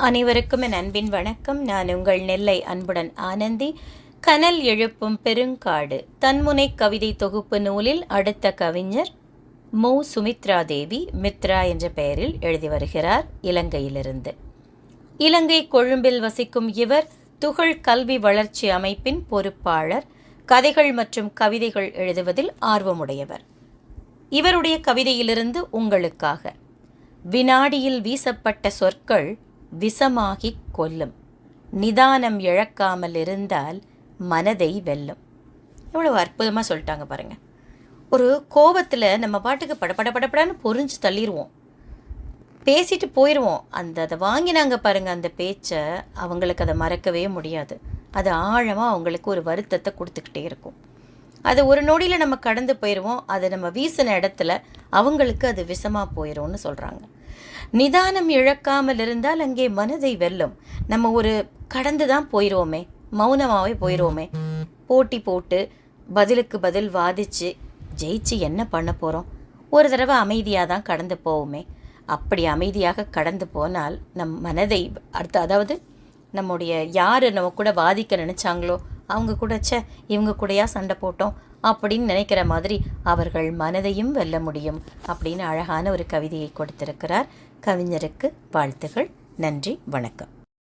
அனைவருக்கும் என் அன்பின் வணக்கம். நான் உங்கள் நெல்லை அன்புடன் ஆனந்தி. கனல் எழுப்பும் பெருங்காடு தன்முனை கவிதை தொகுப்பு நூலில் அடுத்த கவிஞர் மு. சுமித்ரா தேவி மித்ரா என்ற பெயரில் எழுதி வருகிறார், இலங்கையிலிருந்து. இலங்கை கொழும்பில் வசிக்கும் இவர் துகள் கல்வி வளர்ச்சி அமைப்பின் பொறுப்பாளர். கதைகள் மற்றும் கவிதைகள் எழுதுவதில் ஆர்வமுடையவர். இவருடைய கவிதையிலிருந்து உங்களுக்காக. வினாடியில் வீசப்பட்ட சொற்கள் விஷமாகி கொல்லும், நிதானம் இழக்காமல் இருந்தால் மனதை வெல்லும். எவ்வளவு அற்புதமாக சொல்லிட்டாங்க பாருங்கள். ஒரு கோபத்தில் நம்ம பாட்டுக்கு படப்படன்னு பொறிஞ்சு தள்ளிடுவோம், பேசிட்டு போயிடுவோம். அதை வாங்கினாங்க பாருங்கள், அந்த பேச்சை அவங்களுக்கு அதை மறக்கவே முடியாது. அது ஆழமாக அவங்களுக்கு ஒரு வருத்தத்தை கொடுத்துக்கிட்டே இருக்கும். அது ஒரு நொடியில் நம்ம கடந்து போயிடுவோம். அதை நம்ம வீசின இடத்துல அவங்களுக்கு அது விஷமாக போயிடும்னு சொல்கிறாங்க. நிதானம் இழக்காமல் இருந்தால் அங்கே மனதை வெல்லும். நம்ம ஒரு கடந்து தான் போயிடுவோமே, மௌனமாகவே போயிடுவோமே. போட்டி போட்டு பதிலுக்கு பதில் வாதித்து ஜெயிச்சு என்ன பண்ண போகிறோம்? ஒரு தடவை அமைதியாக தான் கடந்து போவோமே. அப்படி அமைதியாக கடந்து போனால் நம் மனதை அதாவது நம்முடைய யார் நம்ம கூட வாதிக்க நினச்சாங்களோ அவங்க கூட இவங்க கூடயா சண்டை போட்டோம் அப்படின்னு நினைக்கிற மாதிரி அவர்கள் மனதையும் வெல்ல முடியும் அப்படின்னு அழகான ஒரு கவிதையை கொடுத்திருக்கிறார். கவிஞருக்கு வாழ்த்துகள். நன்றி, வணக்கம்.